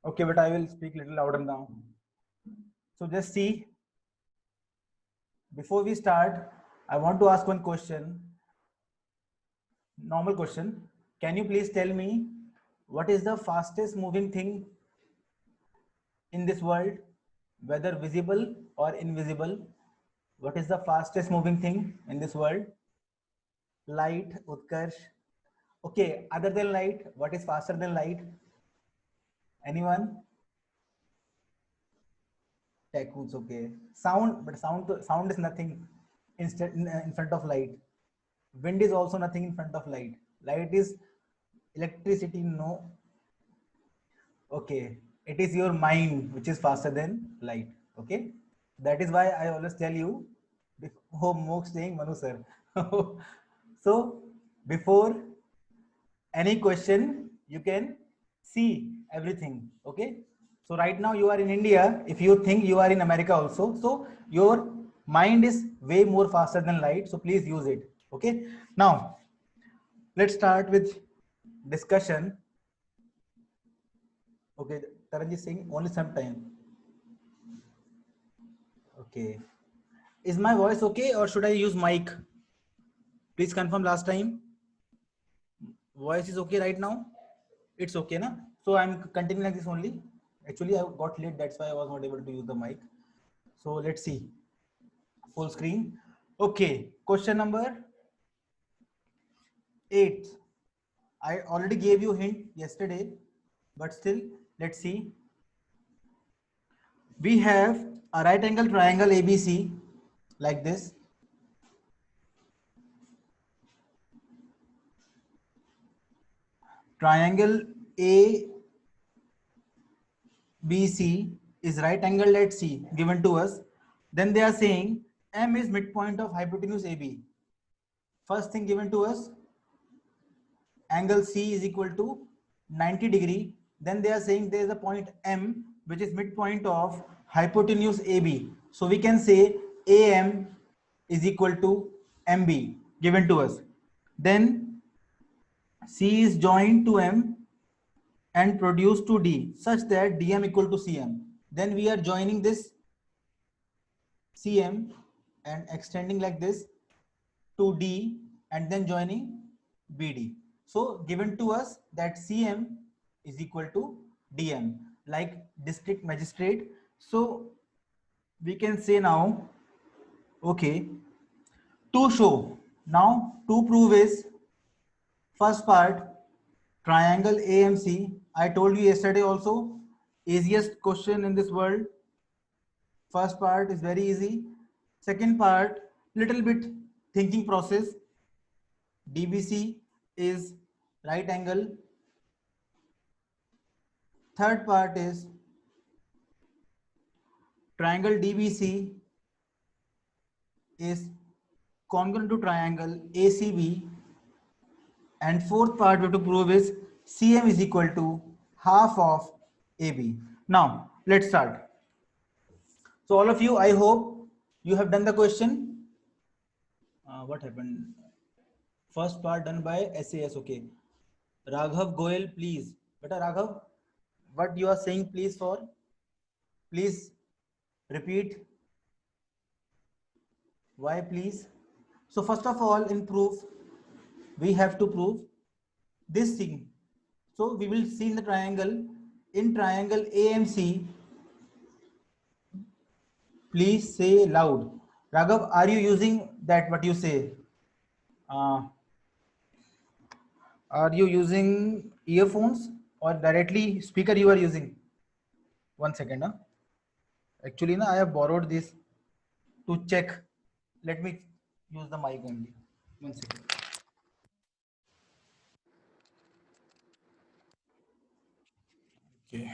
Okay, but I will speak little louder now. So just see, before we start, I want to ask one question. Normal question. Can you please tell me what is the fastest moving thing in this world, whether visible or invisible? What is the fastest moving thing in this world? Light, Utkarsh. Okay, other than light, what is faster than light? Anyone? Tycoons, okay. Sound, but sound is nothing in front of light. Wind is also nothing in front of light. Light is electricity, no. Okay, it is your mind which is faster than light. Okay, that is why I always tell you, oh, Moksh saying Manu sir. So before any question, you can see everything. Okay, so right now you are in India. If you think you are in America also, so your mind is way more faster than light. So please use it. Okay, now let's start with discussion. Okay, Taranji Singh, only some time. Okay. Is my voice okay or should I use mic? Please confirm last time. Voice is okay right now? It's okay, na? So I'm continuing like this only. Actually, I got late. That's why I was not able to use the mic. So let's see. Full screen. Okay. Question number 8. I already gave you hint yesterday, but still, let's see. We have a right angle triangle ABC like this. Triangle ABC is right angled at C given to us. Then they are saying M is midpoint of hypotenuse AB. First thing given to us, angle C is equal to 90 degree. Then they are saying there is a point M which is midpoint of hypotenuse AB. So we can say AM is equal to MB given to us. Then C is joined to M and produce to D such that DM equal to CM. Then we are joining this CM and extending like this to D and then joining BD. So given to us that CM is equal to DM like district magistrate. So we can say now, okay, to show, now to prove is first part, triangle AMC. I told you yesterday also, easiest question in this world. First part is very easy. Second part, little bit thinking process. DBC is right angle. Third part is triangle DBC is congruent to triangle ACB. And fourth part we have to prove is CM is equal to half of AB. Now let's start. So all of you, I hope you have done the question. What happened? First part done by SAS. Okay. Raghav Goel, please. Beta Raghav, what you are saying, please for? Please repeat. Why, please? So first of all, in proof, we have to prove this thing. So we will see in the triangle. In triangle AMC, please say loud. Raghav, are you using that what you say? Are you using earphones or directly speaker you are using? 1 second. Huh? Actually, I have borrowed this to check. Let me use the mic only. 1 second. Okay.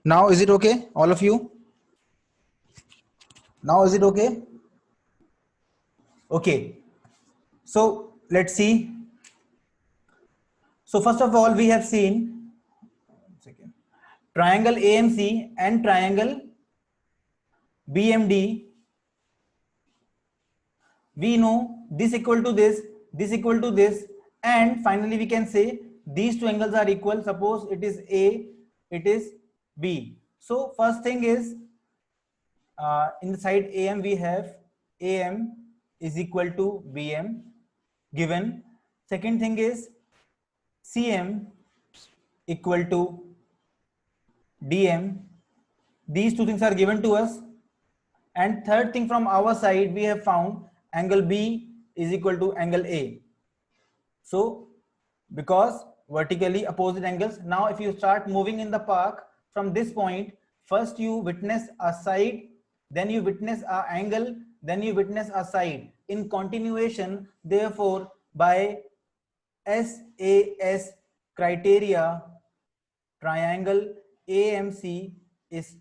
Now is it okay, all of you? Now is it okay? Okay. So let's see. So first of all, we have seen triangle AMC and triangle BMD. We know this equal to this equal to this, and finally we can say these two angles are equal. Suppose it is A, it is B. So first thing is, in the side AM we have AM is equal to BM given. Second thing is CM equal to DM. These two things are given to us. And third thing, from our side we have found angle B is equal to angle A. So because vertically opposite angles. Now if you start moving in the park from this point, first you witness a side, then you witness a angle, then you witness a side in continuation. Therefore by SAS criteria, triangle AMC is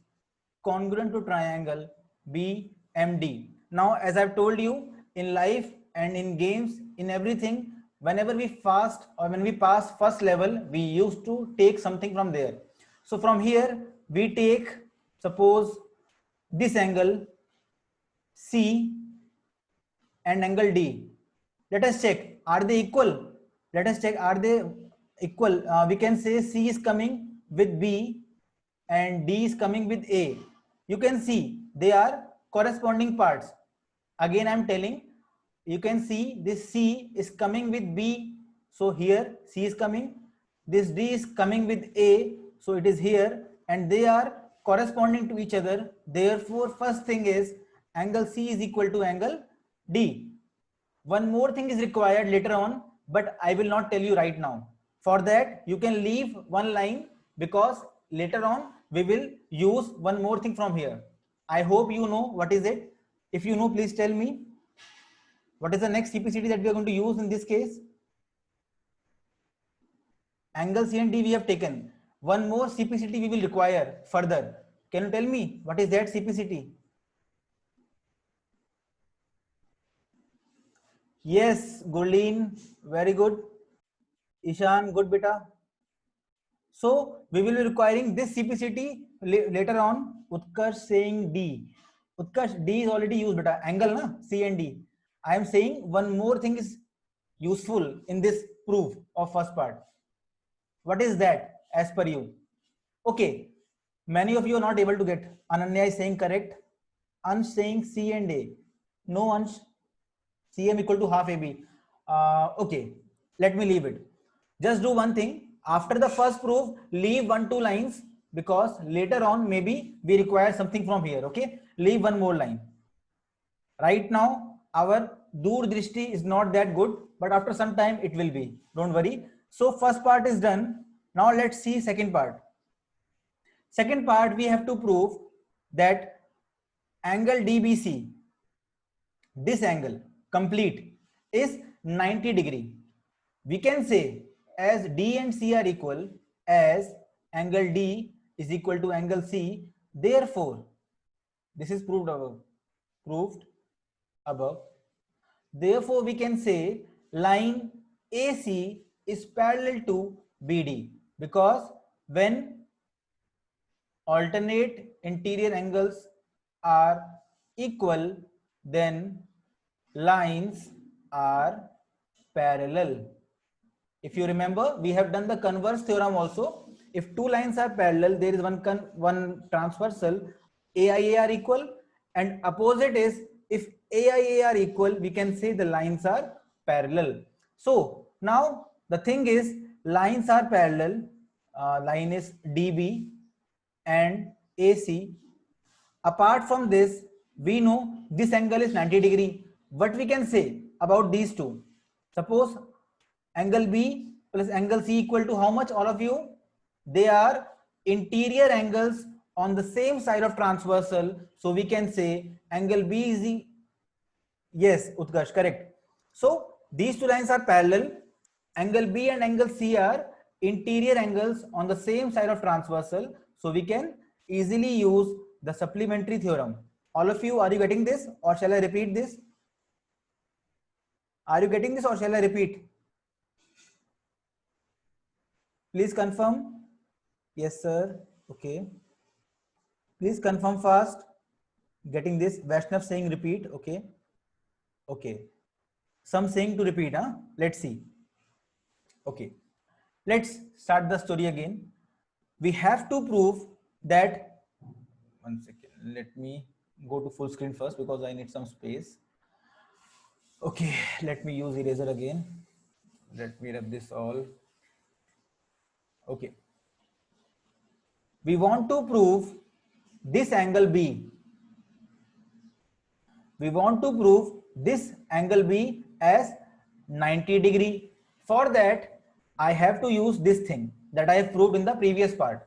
congruent to triangle BMD. Now as I've told you, in life and in games, in everything, whenever we fast or when we pass first level, we used to take something from there. So from here we take, suppose, this angle C and angle D. Let us check, are they equal? Let us check, are they equal? We can say C is coming with B and D is coming with A. You can see they are corresponding parts. Again I am telling, you can see this C is coming with B, so here C is coming, this D is coming with A, so it is here, and they are corresponding to each other. Therefore first thing is angle C is equal to angle D. One more thing is required later on, but I will not tell you right now. For that you can leave one line, because later on we will use one more thing from here. I hope you know what is it. If you know, please tell me. What is the next CPCT that we are going to use in this case? Angle C and D we have taken. One more CPCT we will require further. Can you tell me what is that CPCT? Yes, Gurleen, very good. Ishan, good beta. So we will be requiring this CPCT later on. Utkarsh saying D. Utkarsh, D is already used, beta. Angle, na? C and D. I am saying one more thing is useful in this proof of first part. What is that as per you? Okay, many of you are not able to get. Ananya is saying correct. Ansh saying C and A. No, Ansh. CM equal to half AB. Okay, let me leave it. Just do one thing. After the first proof, leave 1-2 lines, because later on maybe we require something from here. Okay, leave one more line. Right now our dur drishti is not that good, but after some time it will be. Don't worry. So first part is done. Now let's see second part. Second part, we have to prove that angle DBC, this angle complete, is 90 degree. We can say as D and C are equal, as angle D is equal to angle C, therefore this is proved above. Proved above. Therefore we can say line AC is parallel to BD, because when alternate interior angles are equal, then lines are parallel. If you remember, we have done the converse theorem also. If two lines are parallel, there is one transversal, AIA are equal, and opposite is, if AIA are equal, we can say the lines are parallel. So now the thing is, lines are parallel. Line is DB and AC. Apart from this, we know this angle is 90 degree. What we can say about these two? Suppose angle B plus angle C equal to how much, all of you? They are interior angles on the same side of transversal. So we can say angle B is yes, Utkarsh, correct. So these two lines are parallel. Angle B and angle C are interior angles on the same side of transversal. So we can easily use the supplementary theorem. All of you, are you getting this, or shall I repeat this? Are you getting this, or shall I repeat? Please confirm. Yes, sir. Okay. Please confirm fast. Getting this. Vaishnav saying repeat. Okay. Okay. Some saying to repeat. Huh? Let's see. Okay. Let's start the story again. We have to prove that, one second, let me go to full screen first because I need some space. Okay, let me use eraser again. Let me rub this all. Okay. We want to prove this angle B. We want to prove this angle B as 90 degree. For that, I have to use this thing that I have proved in the previous part.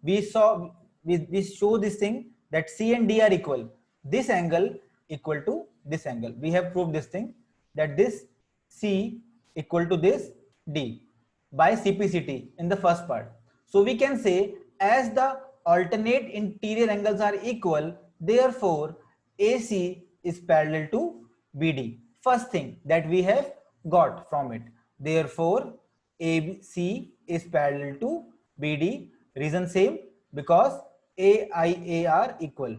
We show this thing that C and D are equal. This angle equal to this angle. We have proved this thing that this C equal to this D by CPCT in the first part. So we can say as the alternate interior angles are equal, therefore AC is parallel to BD. First thing that we have got from it. Therefore AC is parallel to BD. Reason same, because AIA are equal.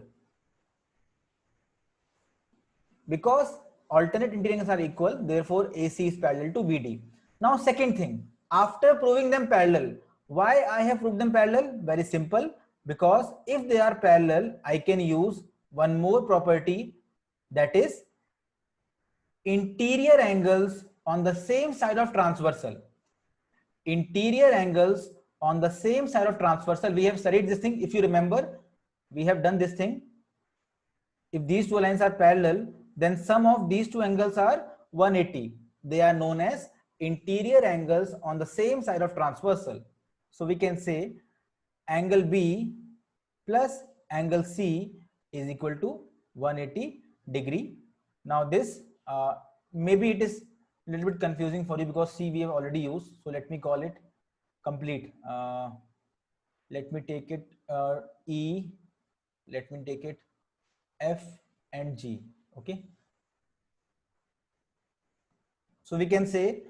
Because alternate interior angles are equal, therefore AC is parallel to BD. Now second thing, after proving them parallel, why I have proved them parallel? Very simple, because if they are parallel, I can use one more property, that is interior angles on the same side of transversal. Interior angles on the same side of transversal. We have studied this thing. If you remember, we have done this thing. If these two lines are parallel, then sum of these two angles are 180. They are known as interior angles on the same side of transversal. So we can say angle B plus angle C is equal to 180 degree. Now this maybe it is a little bit confusing for you because C we have already used. So let me call it complete. Let me take it E. Let me take it F and G. Okay. So we can say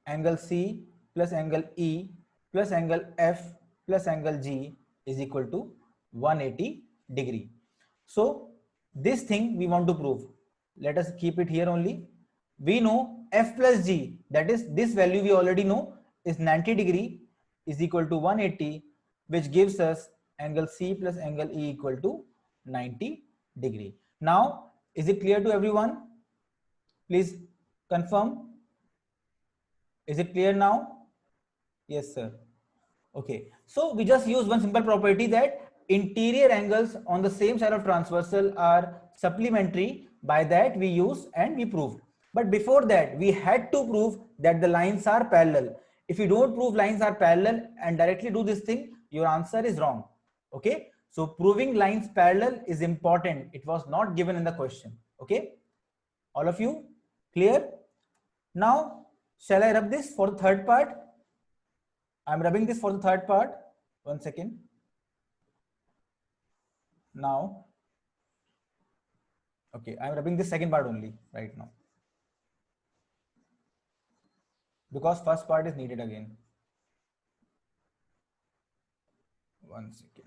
angle C plus angle E plus angle F plus angle G is equal to 180 degree. So this thing we want to prove. Let us keep it here only. We know F plus G, that is this value we already know is 90 degree, is equal to 180, which gives us angle C plus angle E equal to 90 degree. Now, is it clear to everyone? Please confirm. Is it clear now? Yes, sir. Okay. So we just use one simple property that interior angles on the same side of transversal are supplementary. By that we use and we proved. But before that, we had to prove that the lines are parallel. If you don't prove lines are parallel and directly do this thing, your answer is wrong. Okay. So proving lines parallel is important. It was not given in the question. Okay. All of you clear? Now, shall I rub this for the third part? I'm rubbing this for the third part. 1 second. Now, okay, I'm rubbing this second part only right now, because first part is needed again. 1 second.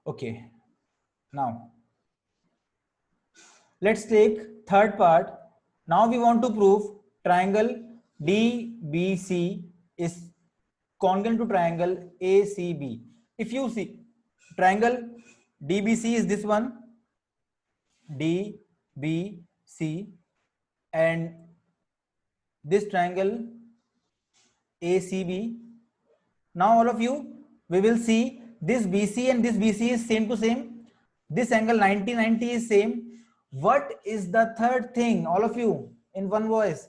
Okay, now let's take third part. Now we want to prove triangle DBC is congruent to triangle ACB. If you see triangle DBC is this one, DBC, and this triangle ACB. Now all of you, we will see this BC and this BC is same to same. This angle 90-90 is same. What is the third thing? All of you in one voice.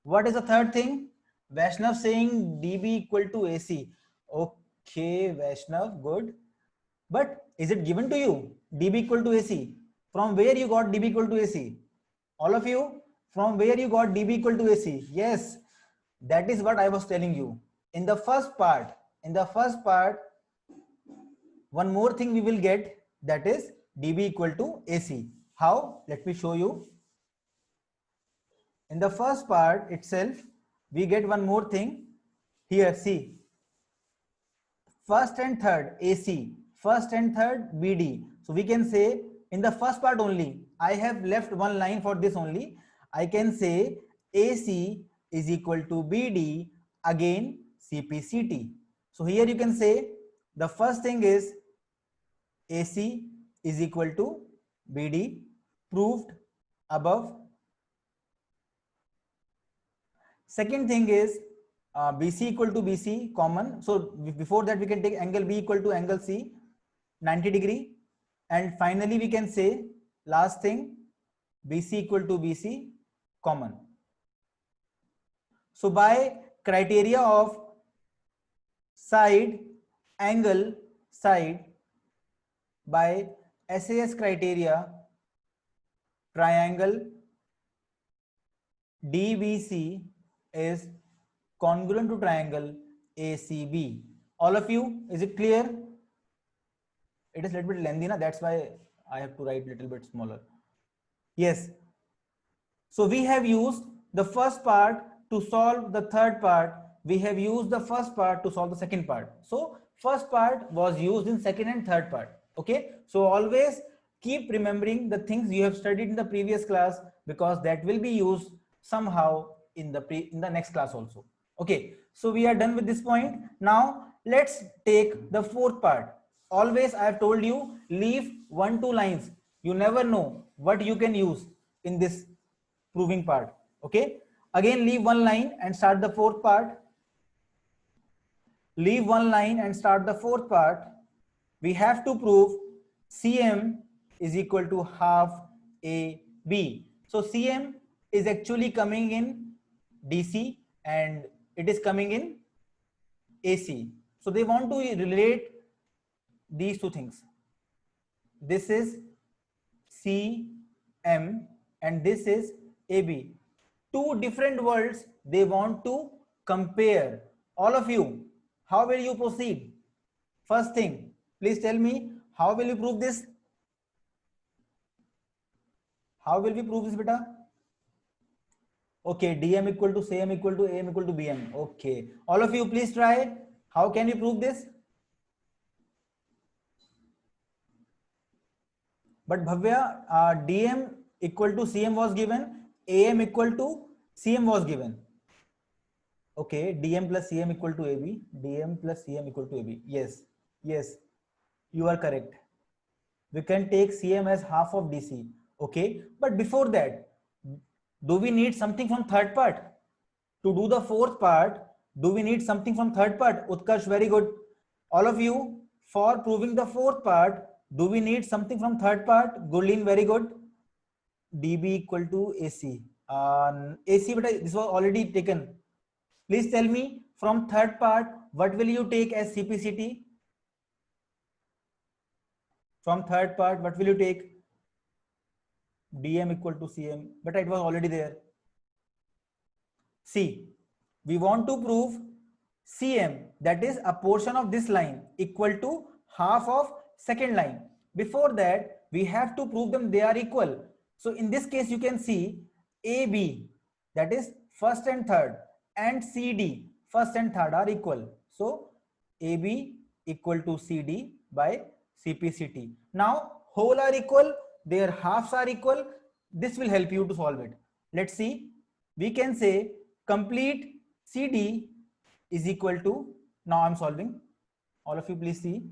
What is the third thing? Vaishnav saying DB equal to AC. Okay, Vaishnav, good. But is it given to you? DB equal to AC. From where you got DB equal to AC? All of you, from where you got DB equal to AC? Yes, that is what I was telling you. In the first part, one more thing we will get, that is DB equal to AC. How? Let me show you. In the first part itself, we get one more thing. Here, see. First and third AC, first and third BD. So we can say in the first part only, I have left one line for this only. I can say AC is equal to BD, again CPCT. So here you can say the first thing is AC is equal to BD, proved above. Second thing is BC equal to BC, common. So before that we can take angle B equal to angle C, 90 degree. And finally we can say last thing, BC equal to BC, common. So by criteria of side, angle, side, by SAS criteria, triangle DBC is congruent to triangle ACB. All of you, is it clear? It is a little bit lengthy, na? That's why I have to write a little bit smaller. Yes. So we have used the first part to solve the third part. We have used the first part to solve the second part. So first part was used in second and third part. Okay. So always keep remembering the things you have studied in the previous class, because that will be used somehow in the next class also. Okay. So we are done with this point. Now let's take the fourth part. Always I have told you, leave 1-2 lines. You never know what you can use in this proving part. Okay, again leave one line and start the fourth part. Leave one line and start the fourth part. We have to prove CM is equal to half AB. So CM is actually coming in DC and it is coming in AC. So they want to relate these two things. This is CM and this is AB. Two different worlds they want to compare. All of you, how will you proceed? First thing, please tell me, how will you prove this? How will we prove this, beta? Okay, DM equal to CM equal to AM equal to BM. Okay, all of you please try. How can you prove this? But Bhavya, DM equal to CM was given, AM equal to CM was given. Okay, DM plus CM equal to AB, DM plus CM equal to AB. Yes, yes, you are correct. We can take CM as half of DC. Okay, but before that, do we need something from third part? To do the fourth part, do we need something from third part? Utkarsh, very good. All of you, for proving the fourth part, do we need something from third part? Gurleen, very good. DB equal to AC. AC, but this was already taken. Please tell me from third part, what will you take as CPCT? From third part, what will you take? DM equal to CM, but it was already there. See, we want to prove CM, that is a portion of this line, equal to half of second line. Before that, we have to prove them they are equal. So in this case, you can see AB, that is first and third, and CD, first and third are equal. So AB equal to CD by CPCT. Now whole are equal, their halves are equal. This will help you to solve it. Let's see. We can say complete CD is equal to, now I'm solving. All of you please see.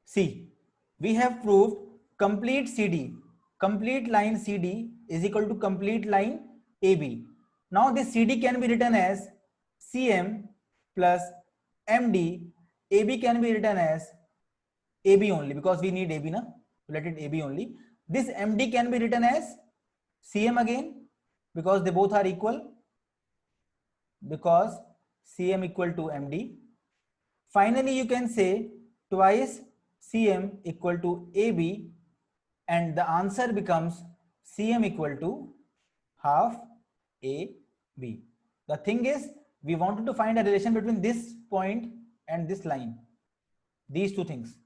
See, we have proved complete CD, complete line CD is equal to complete line AB. Now this CD can be written as CM plus MD. AB can be written as AB only, because we need AB, na? Let it AB only. This MD can be written as CM again, because they both are equal, because CM equal to MD. Finally, you can say twice CM equal to AB, and the answer becomes CM equal to half AB. The thing is, we wanted to find a relation between this point and this line, these two things.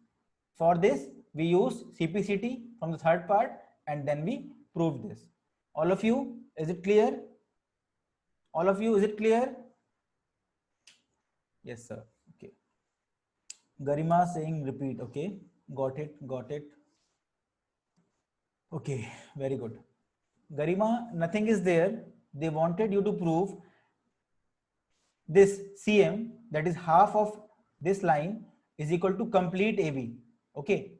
For this, we use CPCT from the third part, and then we proved this. All of you, is it clear? All of you, is it clear? Yes, sir. Okay. Garima saying repeat. Okay. Got it. Got it. Okay. Very good. Garima, nothing is there. They wanted you to prove this CM, that is half of this line, is equal to complete AB. Okay.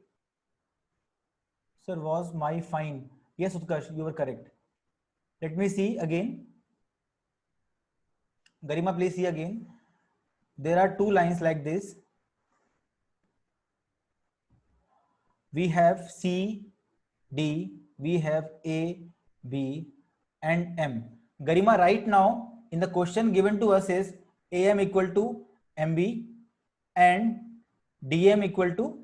Sir, was my fine? Yes, Utkarsh, you were correct. Let me see again. Garima, please see again. There are two lines like this. We have C, D, we have A, B, and M. Garima, right now in the question given to us is AM equal to MB and DM equal to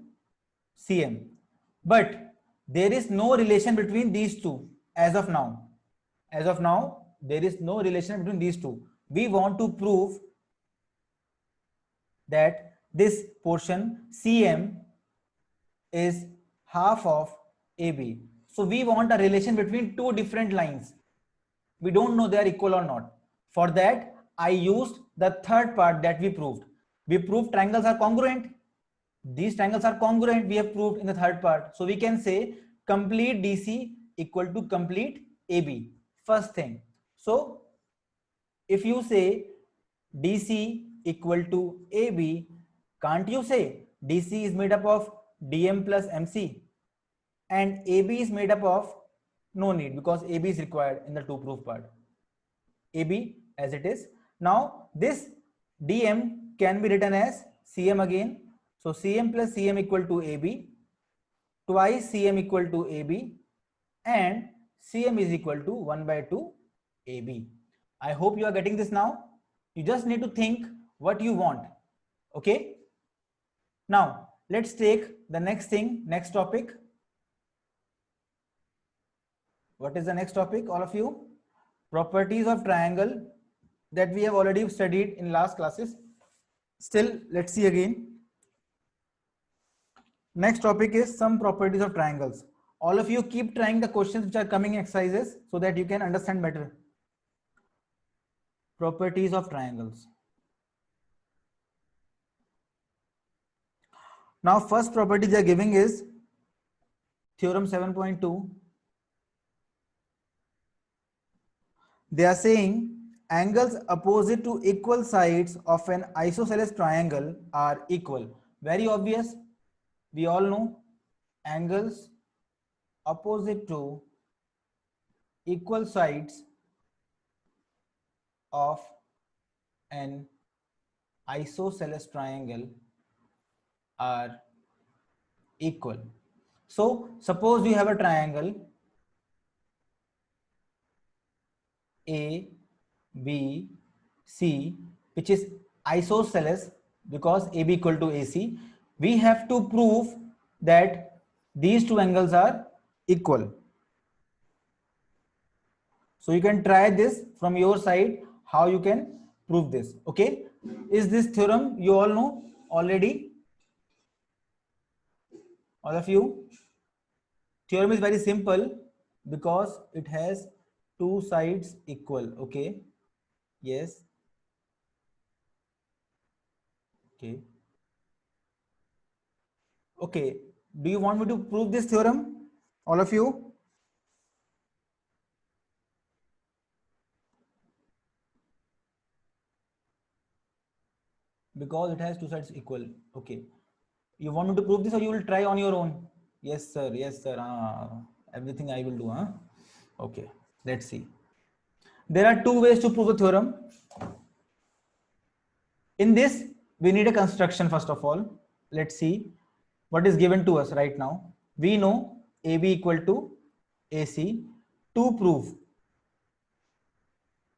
CM. But there is no relation between these two as of now. As of now, there is no relation between these two. We want to prove that this portion CM is half of AB. So we want a relation between two different lines. We don't know they are equal or not. For that, I used the third part that we proved. We proved triangles are congruent. These triangles are congruent, we have proved in the third part. So we can say complete DC equal to complete AB. First thing. So if you say DC equal to AB, can't you say DC is made up of DM plus MC and AB is made up of, no need, because AB is required in the to prove part. AB as it is. Now this DM can be written as CM again. So CM plus CM equal to AB, twice CM equal to AB, and CM is equal to 1 by 2 AB. I hope you are getting this now. You just need to think what you want. Okay. Now let's take the next thing, next topic. What is the next topic, all of you? Properties of triangle that we have already studied in last classes. Still, let's see again. Next topic is some properties of triangles. All of you keep trying the questions which are coming in exercises so that you can understand better. Properties of triangles. Now, first property they are giving is theorem 7.2. They are saying angles opposite to equal sides of an isosceles triangle are equal. Very obvious. We all know angles opposite to equal sides of an isosceles triangle are equal. So suppose you have a triangle A, B, C, which is isosceles because AB equal to AC. We have to prove that these two angles are equal. So you can try this from your side, how you can prove this. Okay. Is this theorem you all know already? All of you? Theorem is very simple because it has two sides equal. Okay. Yes. Okay. Okay. Do you want me to prove this theorem? All of you? Because it has two sides equal. Okay. You want me to prove this or you will try on your own? Yes, sir. Yes, sir. Everything I will do. Huh? Okay. Let's see. There are two ways to prove the theorem. In this, we need a construction first of all. Let's see what is given to us right now. We know AB equal to AC. To prove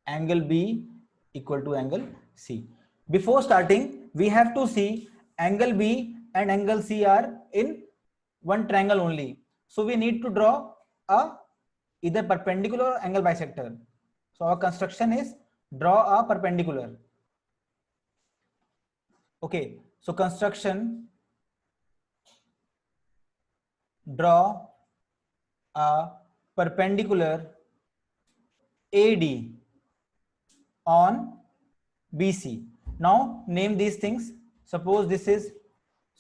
angle B equal to angle C. Before starting, we have to see angle B and angle C are in one triangle only. So we need to draw a either perpendicular or angle bisector. So our construction is draw a perpendicular. Okay, so construction, draw a perpendicular AD on BC. Now name these things. Suppose this is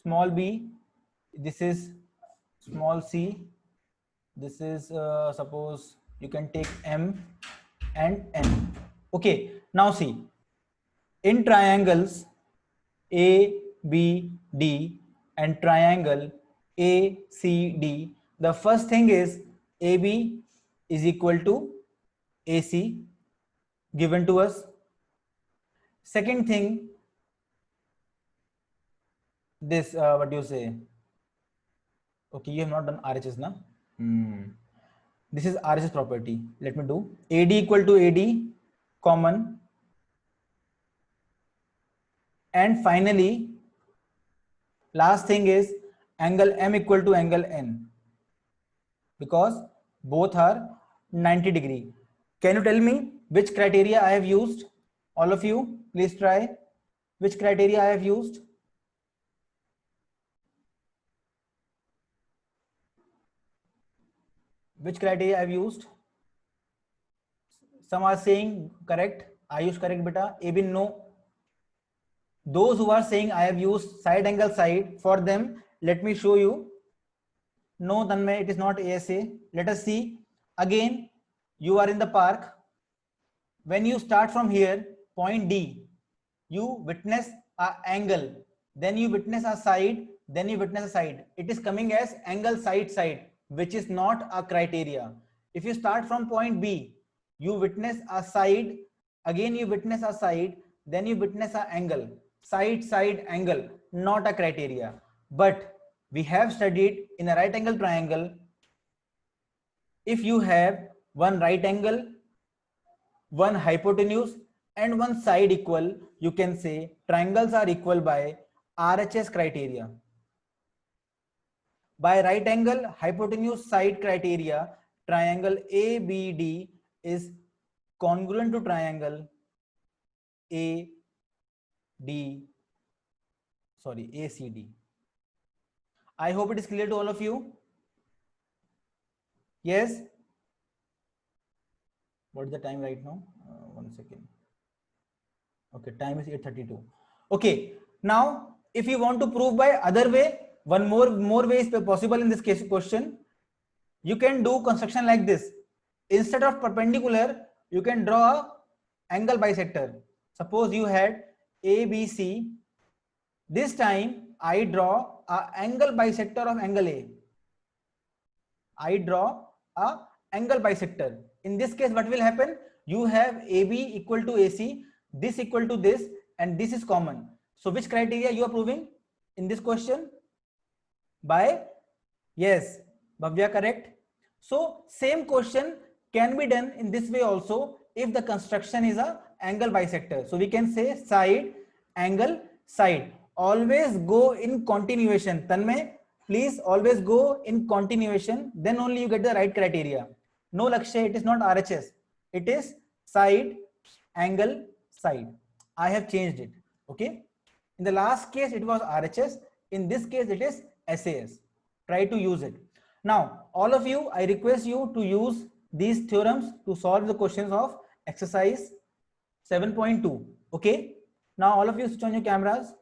small b, this is small c, this is suppose You can take M and N. Okay, now see, in triangles A, B, D and triangle A, C, D, the first thing is AB is equal to AC given to us. Second thing, this, what do you say? Okay, you have not done RHS now. This is RHS property. Let me do AD equal to AD common. And finally, last thing is angle M equal to angle N, because both are 90 degree. Can you tell me which criteria I have used? All of you, please try. Which criteria I have used? Which criteria I have used? Some are saying correct. I use correct beta. Abin no. Those who are saying I have used side angle side, for them, let me show you. No, Tanmay, it is not ASA. Let us see. Again, you are in the park. When you start from here, point D, you witness an angle, then you witness a side, then you witness a side. It is coming as angle side side, which is not a criteria. If you start from point B, you witness a side, again you witness a side, then you witness an angle, side side angle, not a criteria. But we have studied in a right angle triangle, if you have one right angle, one hypotenuse and one side equal, you can say triangles are equal by RHS criteria. By right angle hypotenuse side criteria, triangle ABD is congruent to triangle ACD. I hope it is clear to all of you. Yes. What is the time right now? 1 second. Okay, time is 8:32. Okay, now if you want to prove by other way, one more way is possible in this case question. You can do construction like this. Instead of perpendicular, you can draw a angle bisector. Suppose you had ABC. This time I draw a angle bisector of angle A. I draw a angle bisector. In this case, what will happen? You have AB equal to AC, this equal to this, and this is common. So which criteria you are proving in this question? By, yes, Bhavya, correct. So same question can be done in this way also if the construction is a angle bisector. So we can say side, angle, side. Always go in continuation. Tanmay, please always go in continuation, then only you get the right criteria. No, Lakshay, it is not RHS. It is side, angle, side. I have changed it. Okay. In the last case, it was RHS. In this case, it is SAS. Try to use it. Now, all of you, I request you to use these theorems to solve the questions of exercise 7.2. Okay. Now, all of you switch on your cameras.